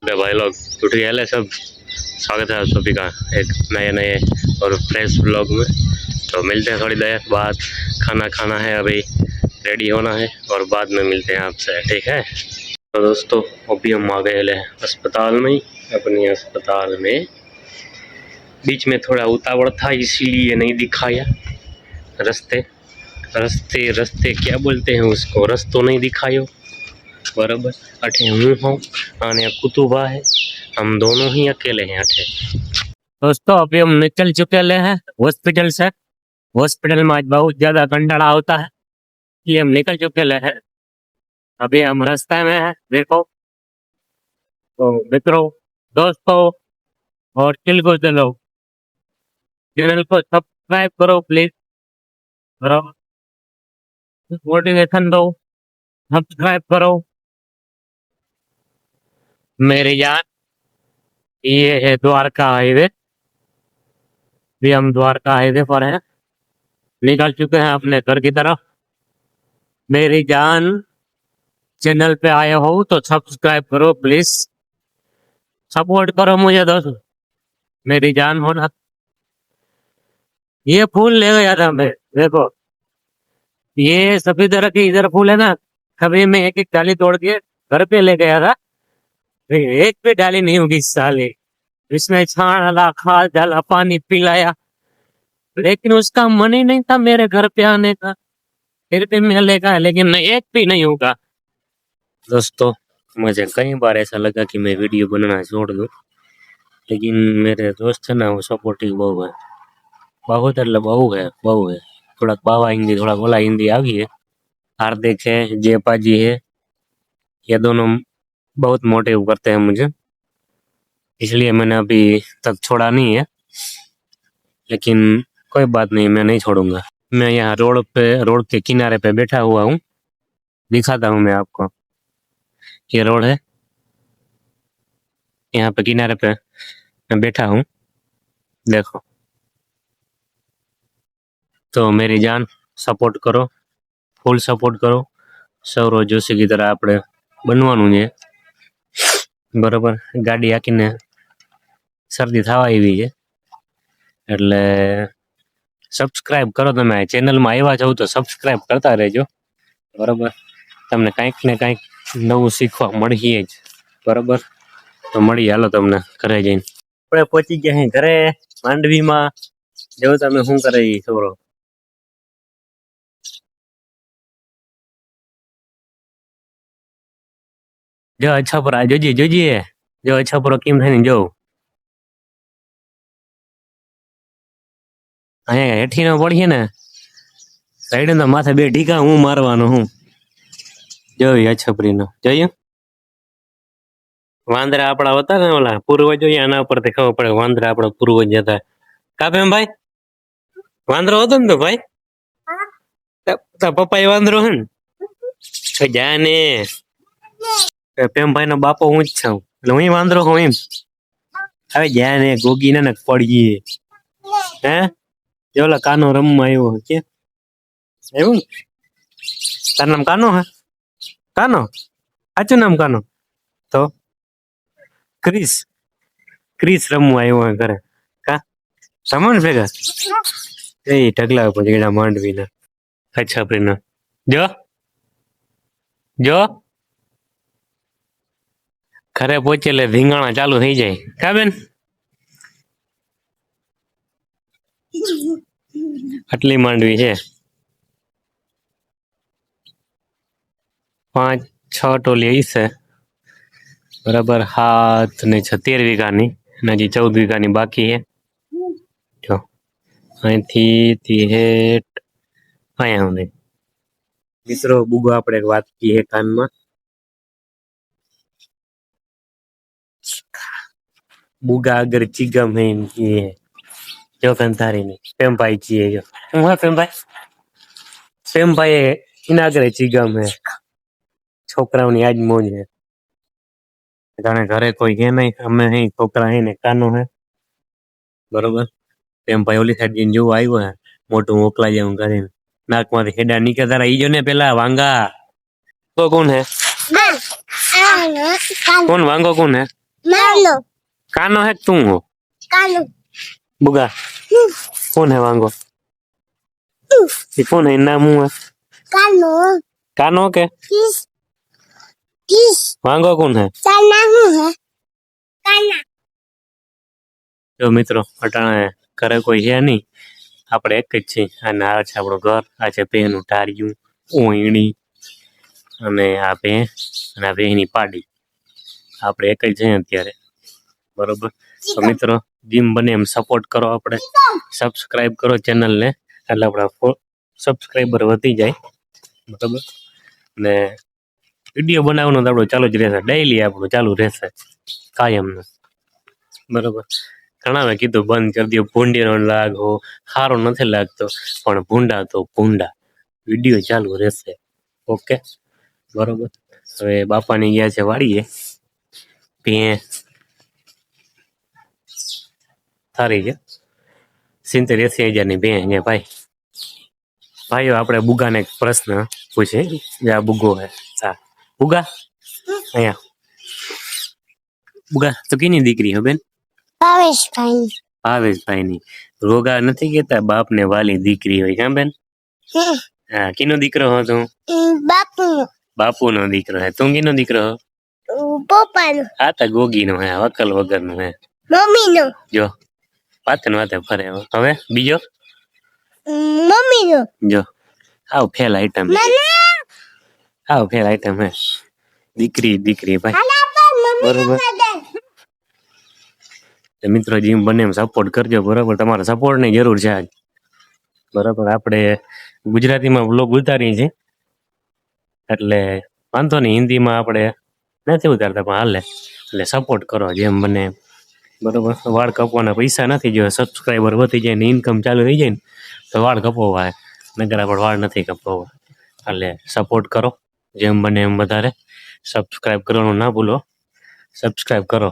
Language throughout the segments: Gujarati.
भाई लोग ट्यूटोरियल है सब। स्वागत है आप सभी का एक नए नए और फ्रेश ब्लॉग में। तो मिलते हैं थोड़ी देर बाद। खाना खाना है, अभी रेडी होना है और बाद में मिलते हैं आपसे, ठीक है। तो दोस्तों अभी हम आ गए हैं अस्पताल में, अपनी अस्पताल में। बीच में थोड़ा उतावड़ था इसीलिए नहीं दिखाया। रास्ते रास्ते रास्ते क्या बोलते हैं उसको, रस्तो नहीं दिखायो बराबर। अठे हूँ हूँ आने कुतुबा है, हम दोनों ही अकेले हैं अठे। दोस्तों अभी हम निकल चुके हैं हॉस्पिटल से। हॉस्पिटल में आज बहुत ज्यादा कंटाला होता है, इसलिए हम निकल चुके हैं। अभी हम रास्ते में हैं, देखो। तो मित्रों, दोस्तों और चिल्को चलो, चैनल को सब्सक्राइब करो प्लीज, करो मोटिवेशन दो, सब्सक्राइब करो मेरी जान। ये है द्वारका हाईवे। भी हम द्वारका हाईवे पर हैं, निकल चुके हैं अपने घर की तरफ। मेरी जान, चैनल पे आए हो तो सब्सक्राइब करो प्लीज, सपोर्ट करो मुझे दोस्त, मेरी जान हो ना। ये फूल ले गया था मैं, देखो ये सभी तरह के इधर फूल है ना। कभी मैं एक एक डाली तोड़ के घर पे ले गया था, एक भी डाली नहीं होगी इस साल। इसमें छान डाला, खाद डाला, पानी पिलाया, लेकिन उसका मन ही नहीं था मेरे घर पे आने का। फिर भी मैं लेगा, लेकिन एक भी नहीं होगा। दोस्तों मुझे कई बार ऐसा लगा कि मैं वीडियो बनाना छोड़ दूं, लेकिन मेरे दोस्त है ना, वो सपोर्टिव बहु है। बहुत એટલે બહુ है। थोड़ा बाबा हिंदी थोड़ा बोला हिंदी आ गई है। हार्दिक है, जयपाजी है, ये दोनों बहुत मोटिव करते हैं मुझे, इसलिए मैंने अभी तक छोड़ा नहीं है। लेकिन कोई बात नहीं, मैं नहीं छोड़ूंगा। मैं यहाँ रोड के किनारे पे बैठा हुआ हूँ, दिखाता हूँ मैं आपको। ये रोड है, यहाँ पे किनारे पे मैं बैठा हूँ, देखो। तो मेरी जान सपोर्ट करो, फुल सपोर्ट करो। સૌરવ જોશી की तरह આપણે બનવાનું છે બરોબર। ગાડી હાકીને શરદી થવા આવી છે, એટલે સબસ્ક્રાઇબ કરો। તમે ચેનલમાં આવ્યા છો તો સબસ્ક્રાઇબ કરતા રહેજો બરોબર। તમને કંઈક ને કંઈક નવું શીખવા મળીએ જ બરોબર। તો મળીએ, હાલો તમને ઘરે જઈને। આપણે પહોંચી ગયા અહીં ઘરે માંડવીમાં। જો તમે શું કરે એ છોરો, જો છપરા જોજે જોજે, જો છપરો કેમ થાય ને, જો અહીંયા હેઠી નો પડીએ ને સાઈડ ના માથે બે ઢીકા હું મારવાનો હું। જોઈ છપરી નો જોયું, વાંદરા આપડા હતા ને ઓલા પૂર્વજો, આના ઉપરથી ખબર પડે વાંદરા આપડા પૂર્વજ હતા। કાપે એમ ભાઈ, વાંદરો હતો ને તો ભાઈ, પપ્પા એ વાંદરો હે ને જાને। પ્રેમભાઈ નો બાપો હું જ છું, એટલે હું વાંદરો હું એમ। હવે જાને ગોગી ને પડીએ હે, ઓલા કાનો રમવા આવ્યો કે એવું ને? તારું નામ કાનો હે? કાનો સાચું નામ કાનો? તો ક્રિસ, ક્રિસ રમવા આવ્યો હે ઘરે કા સામાન ભેગા એ ઢગલા પછી એના માંડવી ના। અચ્છા પ્રેમ જો જો ઘરે પહોંચે એટલે ધીંગાણા ચાલુ થઈ જાય કા બેન? આટલી માંડવી છે, 5-6 ટોલી છે બરાબર। 7 ને 13 વીઘાની, હજી 14 વીઘાની બાકી છે। જો અહીંથી હેઠ અહીંયા સુધી। મિત્રો બુગો આપણે એક વાત કીએ કાનમાં, बुगा अगर चिगम है इनकी है जो कंतारी नहीं पेम भाई चाहिए जो वहाँ पेम भाई इनागरे चिगम है छोकराओनी आज मौज है। जाने घरे कोई है नहीं, हमें है छोकरा है ने कानो है बरोबर। पेम भाई ओली साइड जिन जो आयो है मोटो मोकला जाऊं घरे नाक माथे हेडा निकलता रहा। जो ने पेला वांगा तो कौन है, कौन वांगो कौन है? Mano. कानो है तुम हो Cano. बुगा कौन है वांगो ये कौन है नाम हुआ Cano. कानो के Kiss. Kiss. वांगो कौन है Sana है. Cana. जो मित्रों अटाणे करे कोई है नहीं આપણે એક જ છે અને આ છે આપણું ઘર આ છે ભેનું ટારિયું ઊંયણી અને આ ભે અને આ ભેની પાડી આપણે એક જ છે અત્યારે બરોબર તો મિત્રો જેમ બને એમ સપોર્ટ કરો આપણે સબસ્ક્રાઇબ કરો ચેનલને એટલે આપણા સબસ્ક્રાઇબર વધી જાય બરોબર ને વિડીયો બનાવવાનું તો આપણું ચાલુ જ રહેશે ડેઈલી આપણું ચાલુ રહેશે કાયમનું બરોબર ઘણા કીધું બંધ કરી દો ભૂંડીનો લાગો સારો નથી લાગતો પણ ભૂંડા તો ભૂંડા વિડીયો ચાલુ રહેશે ઓકે બરોબર હવે બાપાની ગયા છે વાડીએ ભે સારી છે 70-80 હજારની ભે છે ભાઈ ભાઈઓ આપણે બુગાને એક પ્રશ્ન પૂછે જે આ બુગો હે હા બુગા અહીંયા બુગા તો કેની દીકરી હે બેન ભાવેશભાઈ. ભાવેશભાઈની રોગા નથી કેતા બાપ ને વાલી દીકરી હોય હા બેન હા કીનો દીકરો હો તું બાપુનો. બાપુનો દીકરો હે તું કીનો દીકરો હો પપ્પાનો. આ તો ગોગીનો હે વકલ વગરનો હે મમ્મીનો. જો વાતે ફરે હવે બીજો મમ્મીનો. જો આવ ફેલ આઈટમ આવ ફેલ આઈટમ હે દીકરી દીકરી ભાઈ બરોબર તો મિત્રો જેમ બને એમ સપોર્ટ કરજો બરોબર તમારા સપોર્ટની જરૂર છે આજ બરોબર આપણે ગુજરાતીમાં વ્લોગ ઉતારીએ છીએ એટલે વાંધો નહીં હિન્દીમાં આપણે નથી ઉતારતા પણ હાલે એટલે સપોર્ટ કરો જેમ બને એમ બરોબર વાળ કપવાના પૈસા નથી જો સબસ્ક્રાઈબર વધી જાય ને ઇન્કમ ચાલુ થઈ જાય ને તો વાળ કપવા નગર આપણે વાળ નથી કપવા એટલે સપોર્ટ કરો જેમ બને એમ વધારે સબસ્ક્રાઈબ કરવાનું ના ભૂલો સબસ્ક્રાઈબ કરો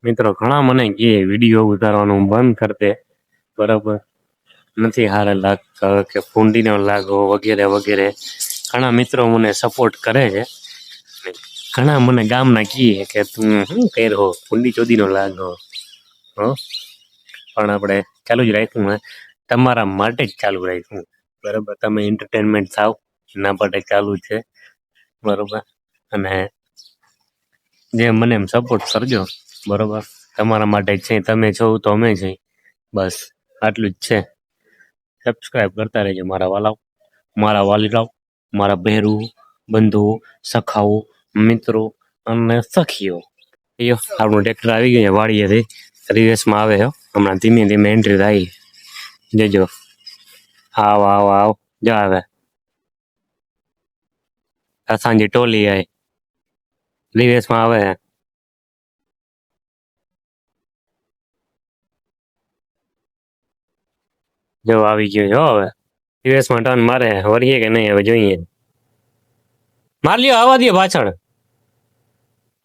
મિત્રો ઘણા મને કહે વિડીયો ઉતારવાનું બંધ કરી દે બરાબર નથી હારે લાગતા કે ફૂંડીનો લાગો વગેરે વગેરે ઘણા મિત્રો મને સપોર્ટ કરે છે ઘણા મને ગામના કહે કે તું શું કર્યો ફૂંડી ચોદીનો લાગો હો પણ આપણે ચાલુ જ રાખ્યું હે તમારા માટે જ ચાલુ રાખ્યું બરાબર તમે એન્ટરટેનમેન્ટ થાવ એના માટે ચાલુ છે બરાબર અને જે મને એમ સપોર્ટ કરજો બરોબર તમારા માટે જ છે તમે છો તો અમે છે બસ આટલું જ છે સબસ્ક્રાઈબ કરતા રહેજો મારા વાલાઓ મારા વાલીરાઓ મારા બહેરું બંધુઓ સખાઓ મિત્રો અને સખીઓ યો આપણું ટ્રેક્ટર આવી ગયું વાડીએથી રિવેસમાં આવે છે હમણાં ધીમે ધીમે એન્ટ્રી થાય જજો આવ આવ આવ જો આવે આ સાંજે ટોલી આવે રિવેસમાં આવે જો આવી ગયો જો હવે રિવેસમાં ટર્ન મારે વળીએ કે નહીં હવે જોઈએ માર લ્યો આવવા દો પાછળ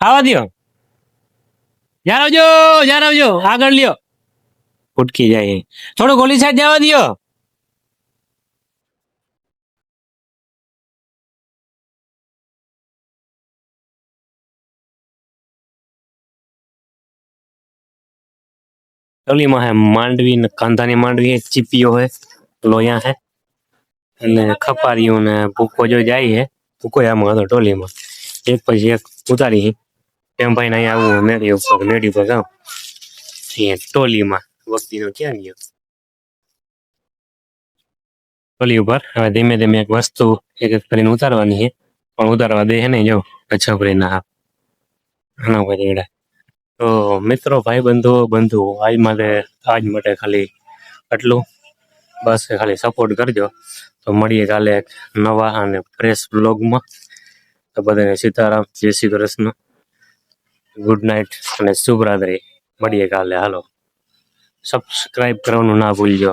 આવવા દો જ્યાં આવજો આગળ લ્યો ઉટકી જાય થોડું ગોલી સાઈડ જવા દો ટોલીમાં હે માંડવી ને કાંધાની માંડવી હે ચીપીઓ હે લોયા હે અને ખપારીઓ ને ભૂકો જો જાય હે ભૂકો આમાં હતો ટોલીમાં એક પછી એક ઉતારી એમ ભાઈ ને અહીંયા આવું મેળી ઉપર જાઉં ટોલીમાં વસ્તીનો ક્યાં ગયો ટોલી ઉપર હવે ધીમે ધીમે એક વસ્તુ એક એક કરીને ઉતારવાની છે પણ ઉતારવા દે હે ને જો છપરી ના ઘણા બધા તો મિત્રો ભાઈ બંધુઓ આજ માટે ખાલી આટલું બસ ખાલી સપોર્ટ કરજો તો મળીએ કાલે એક નવા અને ફ્રેશ બ્લોગમાં તો બધાને સીતારામ જય શ્રી કૃષ્ણ ગુડ નાઇટ અને શુભરાત્રી મળીએ કાલે હાલો સબસ્ક્રાઈબ કરવાનું ના ભૂલજો